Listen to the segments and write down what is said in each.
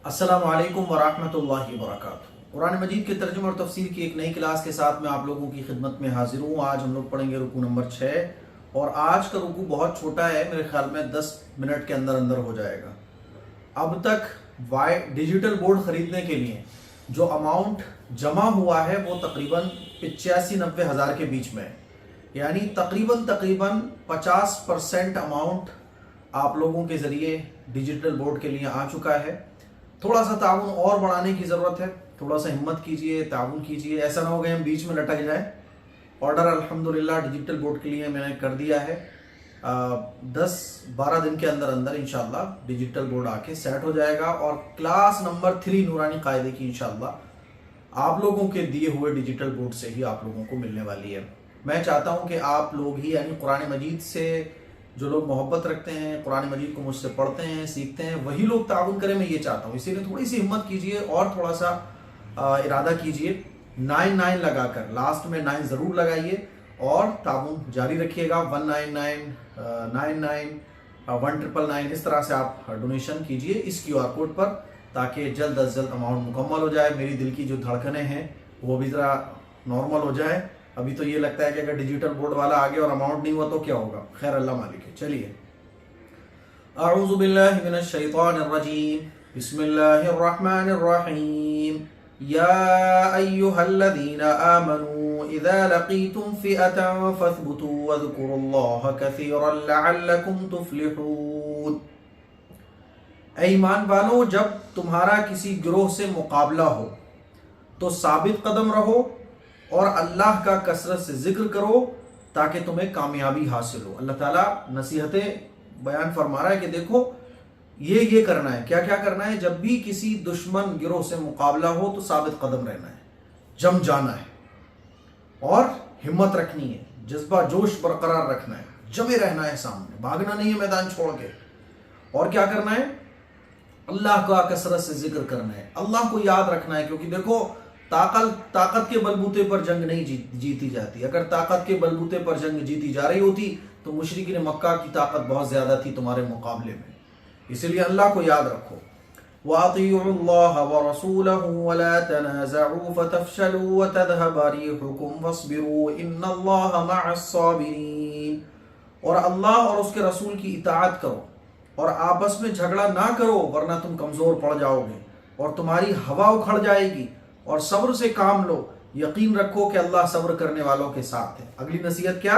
السلام علیکم ورحمۃ اللہ وبرکاتہ۔ قرآن مجید کے ترجمہ اور تفسیر کی ایک نئی کلاس کے ساتھ میں آپ لوگوں کی خدمت میں حاضر ہوں۔ آج ہم لوگ پڑھیں گے رکوع نمبر 6 اور آج کا رکوع بہت چھوٹا ہے، میرے خیال میں 10 منٹ کے اندر اندر ہو جائے گا۔ اب تک ڈیجیٹل بورڈ خریدنے کے لیے جو اماؤنٹ جمع ہوا ہے وہ تقریباً 85-90 ہزار کے بیچ میں ہے، یعنی تقریباً 50% اماؤنٹ آپ لوگوں کے ذریعے ڈیجیٹل بورڈ کے لیے آ چکا ہے۔ تھوڑا سا تعاون اور بڑھانے کی ضرورت ہے، تھوڑا سا ہمت کیجئے، تعاون کیجئے، ایسا نہ ہو گئے ہم بیچ میں لٹک جائیں۔ آرڈر الحمدللہ ڈیجیٹل بورڈ کے لیے میں نے کر دیا ہے، 10-12 دن کے اندر اندر انشاءاللہ ڈیجیٹل بورڈ آ کے سیٹ ہو جائے گا، اور کلاس نمبر 3 نورانی قاعدے کی انشاءاللہ آپ لوگوں کے دیے ہوئے ڈیجیٹل بورڈ سے ہی آپ لوگوں کو ملنے والی ہے۔ میں چاہتا ہوں کہ آپ لوگ ہی، یعنی قرآن مجید سے جو لوگ محبت رکھتے ہیں، قرآن مجید کو مجھ سے پڑھتے ہیں، سیکھتے ہیں، وہی لوگ تعاون کریں، میں یہ چاہتا ہوں۔ اسی لیے تھوڑی سی ہمت کیجئے اور تھوڑا سا ارادہ کیجئے، 99 لگا کر لاسٹ میں 9 ضرور لگائیے اور تعاون جاری رکھیے گا۔ 199 99 1999 اس طرح سے آپ ڈونیشن کیجئے اس QR کوڈ پر، تاکہ جلد از جلد اماؤنٹ مکمل ہو جائے، میری دل کی جو دھڑکنیں ہیں وہ بھی ذرا نارمل ہو جائے۔ ابھی تو یہ لگتا ہے کہ اگر ڈیجیٹل بورڈ والا آگے اور اماؤنٹ نہیں ہوا تو کیا ہوگا، خیر اللہ مالک ہے۔ چلیے، اعوذ باللہ من الشیطان الرجیم، بسم اللہ الرحمن الرحیم، یا ایہا الذین آمنوا اذا لقیتم فئتا فاثبتوا واذکروا اللہ کثیرا لعلکم تفلحون۔ اے ایمان والو، جب تمہارا کسی گروہ سے مقابلہ ہو تو ثابت قدم رہو اور اللہ کا کثرت سے ذکر کرو تاکہ تمہیں کامیابی حاصل ہو۔ اللہ تعالیٰ نصیحتیں بیان فرما رہا ہے کہ دیکھو یہ کرنا ہے، کیا کرنا ہے۔ جب بھی کسی دشمن گروہ سے مقابلہ ہو تو ثابت قدم رہنا ہے، جم جانا ہے اور ہمت رکھنی ہے، جذبہ جوش برقرار رکھنا ہے، جمے رہنا ہے، سامنے بھاگنا نہیں ہے میدان چھوڑ کے۔ اور کیا کرنا ہے، اللہ کا کثرت سے ذکر کرنا ہے، اللہ کو یاد رکھنا ہے، کیونکہ دیکھو طاقت کے بلبوتے پر جنگ نہیں جیتی جاتی۔ اگر طاقت کے بلبوتے پر جنگ جیتی جا رہی ہوتی تو مشرکین مکہ کی طاقت بہت زیادہ تھی تمہارے مقابلے میں، اسی لیے اللہ کو یاد رکھو۔ وَأَطِيعُوا اللَّهَ وَرَسُولَهُ وَلَا تَنَازَعُوا فَتَفْشَلُوا وَتَذْهَبَ رِيحُكُمْ وَاصْبِرُوا إِنَّ اللَّهَ مَعَ الصَّابِرِينَ۔ اور اللہ اور اس کے رسول کی اطاعت کرو اور آپس میں جھگڑا نہ کرو، ورنہ تم کمزور پڑ جاؤ گے اور تمہاری ہوا اکھڑ جائے گی، اور صبر سے کام لو، یقین رکھو کہ اللہ صبر کرنے والوں کے ساتھ ہے۔ اگلی نصیحت کیا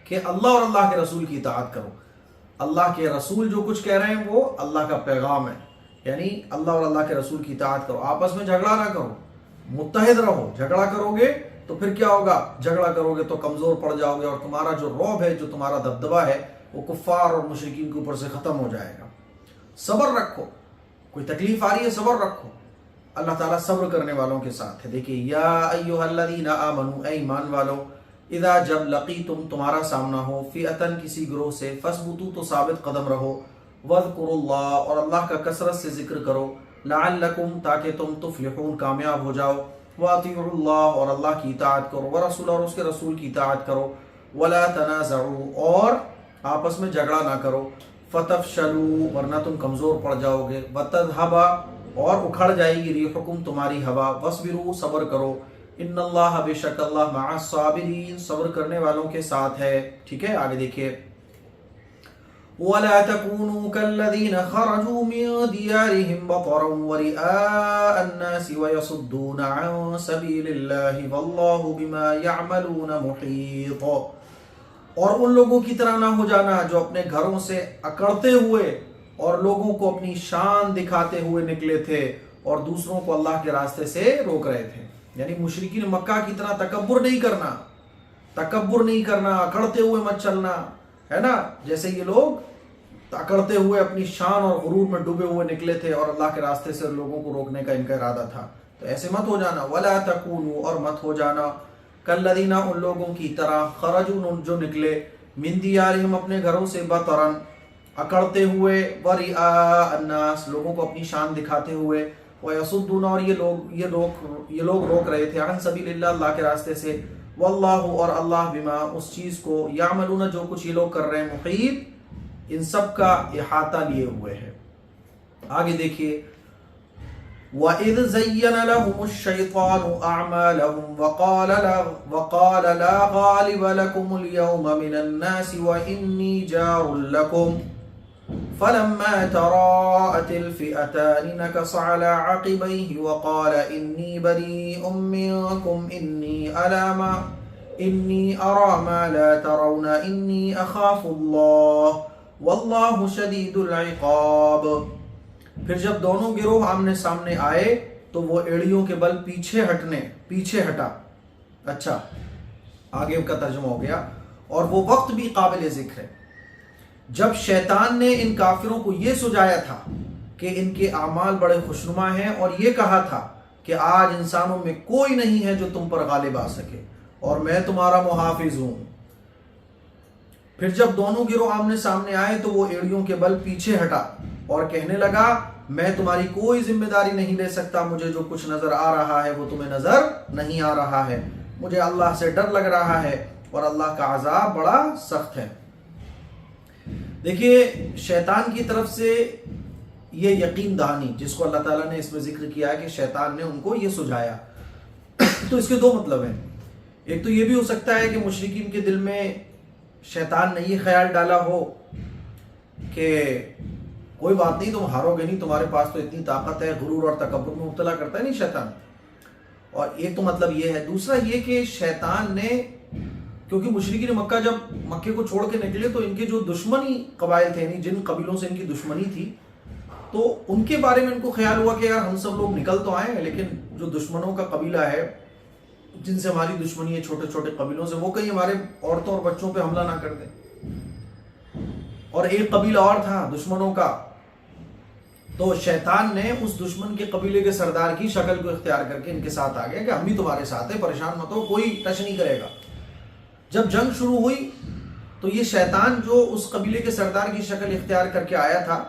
کہ اللہ اور اللہ کے رسول کی اطاعت کرو۔ اللہ کے رسول جو کچھ کہہ رہے ہیں وہ اللہ کا پیغام ہے، یعنی اللہ اور اللہ کے رسول کی اطاعت کرو، آپس میں جھگڑا نہ کرو، متحد رہو۔ جھگڑا کرو گے تو پھر کیا ہوگا، جھگڑا کرو گے تو کمزور پڑ جاؤ گے، اور تمہارا جو رعب ہے، جو تمہارا دبدبہ ہے، وہ کفار اور مشرکین کے اوپر سے ختم ہو جائے گا۔ صبر رکھو، کوئی تکلیف آ رہی ہے صبر رکھو، اللہ تعالیٰ صبر کرنے والوں کے ساتھ ہے۔ دیکھیے، یا ایھا الذین آمنوا، اے ایمان والو، اذا جب لقیتم تمہارا سامنا ہو، فئتن کسی گروہ سے، فثبتوا تو ثابت قدم رہو، واذکروا اللہ اور اللہ کا کثرت سے ذکر کرو، لعلکم تاکہ تم تفلحون کامیاب ہو جاؤ، واطیعوا اللہ اور اللہ کی اطاعت کرو، ورسول اور اس کے رسول کی اطاعت کرو، ولا تنازعوا اور آپس میں جھگڑا نہ کرو، فتفشلوا ورنہ تم کمزور پڑ جاؤ گے، وتذھب اور اکھڑ جائے گی، ریحکم تمہاری ہوا، واصبروا صبر کرو، ان اللہ بے شک اللہ مع الصابرین صبر کرنے والوں کے ساتھ ہے۔ ٹھیک ہے، آگے دیکھیے، وَلَا تَكُونُوا كَالَّذِينَ خَرَجُوا مِن دِيَارِهِمْ بَطَرًا وَرِئَاءَ النَّاسِ وَيَصُدُّونَ عَن سَبِيلِ اللَّهِ وَاللَّهُ بِمَا يَعْمَلُونَ مُحِيطٌ۔ اور ان لوگوں کی طرح نہ ہو جانا جو اپنے گھروں سے اکڑتے ہوئے اور لوگوں کو اپنی شان دکھاتے ہوئے نکلے تھے اور دوسروں کو اللہ کے راستے سے روک رہے تھے، یعنی مشرکین مکہ کی طرح تکبر نہیں کرنا، اکڑتے ہوئے مت چلنا، ہے نا۔ جیسے یہ لوگ اکڑتے ہوئے اپنی شان اور غرور میں ڈوبے ہوئے نکلے تھے اور اللہ کے راستے سے لوگوں کو روکنے کا ان کا ارادہ تھا، تو ایسے مت ہو جانا۔ وَلَا تَكُونُوا اور مت ہو جانا، كَالَّذِينَ ان لوگوں کی طرح، خرجوا جو نکلے، مِن دِيَارِهِمْ اپنے گھروں سے، بطرًا اکڑتے ہوئے، وَرِئَاءَ النَّاسِ لوگوں کو اپنی شان دکھاتے ہوئے، وَيَصُدُّونَ اور یہ لوگ روک رہے تھے، عن سبیل اللہ اللہ کے راستے سے، واللہ اور اللہ بما اس چیز کو، یعملون جو کچھ یہ لوگ کر رہے ہیں، محیط ان سب کا احاطہ لیے ہوئے ہے۔ آگے دیکھیے، وَإِذْ زَيَّنَ لَهُمُ الشَّيْطَانُ أَعْمَالَهُمْ وَقَالَ لَا غَالِبَ لَكُمُ الْيَوْمَ مِنَ النَّاسِ وَإِنِّي جَارٌ لَكُمْ فَلَمَّا تَرَاءَتِ الْفِئَتَانِ نَكَصَ عَلَى عَقِبَيْهِ وَقَالَ إِنِّي بَرِيءٌ مِّنكُمْ إِنِّي أَرَى مَا لَا تَرَوْنَ إِنِّي أَخَافُ اللَّهَ وَاللَّهُ شَدِيدُ الْعِقَابِ۔ پھر جب دونوں گروہ آمنے سامنے آئے تو وہ ایڑیوں کے بل پیچھے ہٹا۔ اچھا، آگے کا ترجمہ ہو گیا۔ اور وہ وقت بھی قابل ذکر ہے جب شیطان نے ان کافروں کو یہ سجایا تھا کہ ان کے اعمال بڑے خوشنما ہیں، اور یہ کہا تھا کہ آج انسانوں میں کوئی نہیں ہے جو تم پر غالب آ سکے اور میں تمہارا محافظ ہوں۔ پھر جب دونوں گروہ آمنے سامنے آئے تو وہ ایڑیوں کے بل پیچھے ہٹا اور کہنے لگا میں تمہاری کوئی ذمہ داری نہیں لے سکتا، مجھے جو کچھ نظر آ رہا ہے وہ تمہیں نظر نہیں آ رہا ہے، مجھے اللہ سے ڈر لگ رہا ہے اور اللہ کا عذاب بڑا سخت ہے۔ دیکھیے، شیطان کی طرف سے یہ یقین دہانی جس کو اللہ تعالیٰ نے اس میں ذکر کیا ہے کہ شیطان نے ان کو یہ سجایا، تو اس کے دو مطلب ہیں۔ ایک تو یہ بھی ہو سکتا ہے کہ مشرکین کے دل میں شیطان نے یہ خیال ڈالا ہو کہ کوئی بات نہیں، تم ہارو گے نہیں، تمہارے پاس تو اتنی طاقت ہے، غرور اور تکبر میں مبتلا کرتا ہے نہیں شیطان۔ اور ایک تو مطلب یہ ہے۔ دوسرا یہ کہ شیطان نے، کیونکہ مشرکین مکہ جب مکے کو چھوڑ کے نکلے تو ان کے جو دشمنی قبائل تھے، یعنی جن قبیلوں سے ان کی دشمنی تھی، تو ان کے بارے میں ان کو خیال ہوا کہ یار ہم سب لوگ نکل تو آئے ہیں، لیکن جو دشمنوں کا قبیلہ ہے جن سے ہماری دشمنی ہے، چھوٹے چھوٹے قبیلوں سے، وہ کہیں ہمارے عورتوں اور بچوں پہ حملہ نہ کر دیں۔ اور ایک قبیلہ اور تھا دشمنوں کا، تو شیطان نے اس دشمن کے قبیلے کے سردار کی شکل کو اختیار کر کے ان کے ساتھ آ گیا کہ ہم بھی تمہارے ساتھ ہیں، پریشان مت ہو، کوئی ٹچ نہیں کرے گا۔ جب جنگ شروع ہوئی تو یہ شیطان جو اس قبیلے کے سردار کی شکل اختیار کر کے آیا تھا،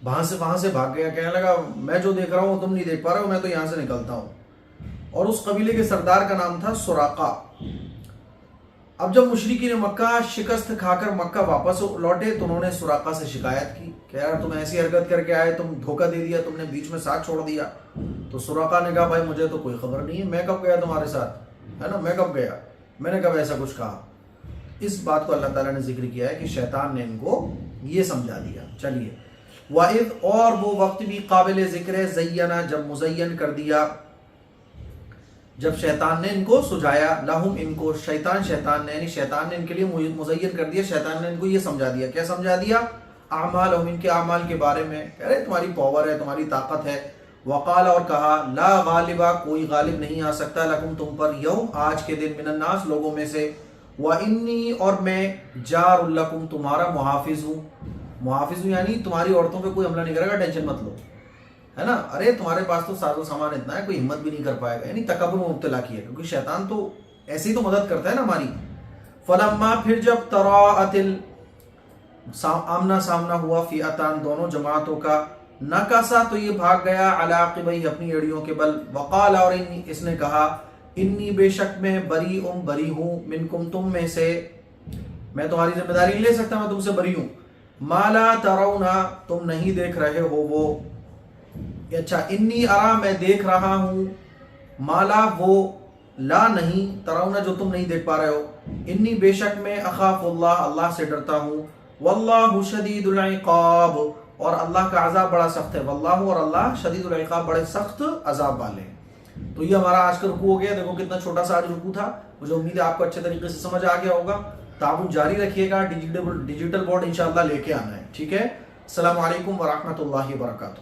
وہاں سے بھاگ گیا، کہنے لگا میں جو دیکھ رہا ہوں تم نہیں دیکھ پا رہے ہو، میں تو یہاں سے نکلتا ہوں۔ اور اس قبیلے کے سردار کا نام تھا سراقہ۔ اب جب مشرکین مکہ شکست کھا کر مکہ واپس لوٹے تو انہوں نے سراقہ سے شکایت کی کہ یار تم ایسی حرکت کر کے آئے، تم دھوکہ دے دیا، تم نے بیچ میں ساتھ چھوڑ دیا۔ تو سراقہ نے کہا بھائی مجھے تو کوئی خبر نہیں ہے، میں کب گیا تمہارے ساتھ، ہے نا، میں کب گیا، میں نے کب ایسا کچھ کہا۔ اس بات کو اللہ تعالیٰ نے ذکر کیا ہے کہ شیطان نے ان کو یہ سمجھا دیا۔ چلیے، وَإِذْ، اور وہ وقت بھی قابل ذکر ہے، زینا، جب مزین کر دیا، جب شیطان نے ان کو سجایا، لہم، ان کو، شیطان نے، یعنی شیطان نے ان کے لیے مزین کر دیا، شیطان نے ان کو یہ سمجھا دیا، کیا سمجھا دیا؟ اعمالہم، ان کے اعمال کے بارے میں، کہہ رہے تمہاری پاور ہے، تمہاری طاقت ہے۔ وقال، اور کہا، لا غالبہ، کوئی غالب نہیں آ سکتا، لکم، تم پر، یوم، آج کے دن، من الناس، لوگوں میں سے، وانی، اور میں، جار لکم، تمہارا محافظ ہوں۔ محافظ ہوں یعنی تمہاری عورتوں پہ کوئی حملہ نہیں کرے گا، ٹینشن مت لو، ہے نا، ارے تمہارے پاس تو ساز و سامان اتنا ہے، کوئی ہمت بھی نہیں کر پائے گا، یعنی تکبر میں مبتلا کیا، کیونکہ شیطان تو ایسے ہی تو مدد کرتا ہے نا ہماری۔ فلما، پھر جب، تراءت، آمنا سامنا ہوا، فئتان، دونوں جماعتوں کا، نکسا، تو یہ بھاگ گیا، علی عقبیہ، اپنی ایڑیوں کے بل، وقال، اور اس نے کہا، انی، بے شک میں، بری ہوں، منکم، تم میں سے، میں تمہاری ذمہ داری نہیں لے سکتا، میں تم سے بری ہوں، ما لا ترون، تم نہیں دیکھ رہے ہو وہ، اچھا، انی ارا، میں دیکھ رہا ہوں، مالا، وہ، لا، نہیں، ترون، جو تم نہیں دیکھ پا رہے ہو، انی، بے شک میں، اخاف اللہ، اللہ سے ڈرتا ہوں، واللہ شدید العقاب، اور اللہ کا عذاب بڑا سخت ہے، واللہ، اور اللہ، شدید العقاب، بڑے سخت عذاب والے ہیں۔ تو یہ ہمارا آج کا رکوع ہو گیا، دیکھو کتنا چھوٹا سا آج رکوع تھا، مجھے امید ہے آپ کو اچھے طریقے سے سمجھ آ گیا ہوگا۔ تعاون جاری رکھیے گا، ڈیجیٹل بورڈ انشاءاللہ لے کے آنا ہے، ٹھیک ہے۔ السلام علیکم ورحمۃ اللہ وبرکاتہ۔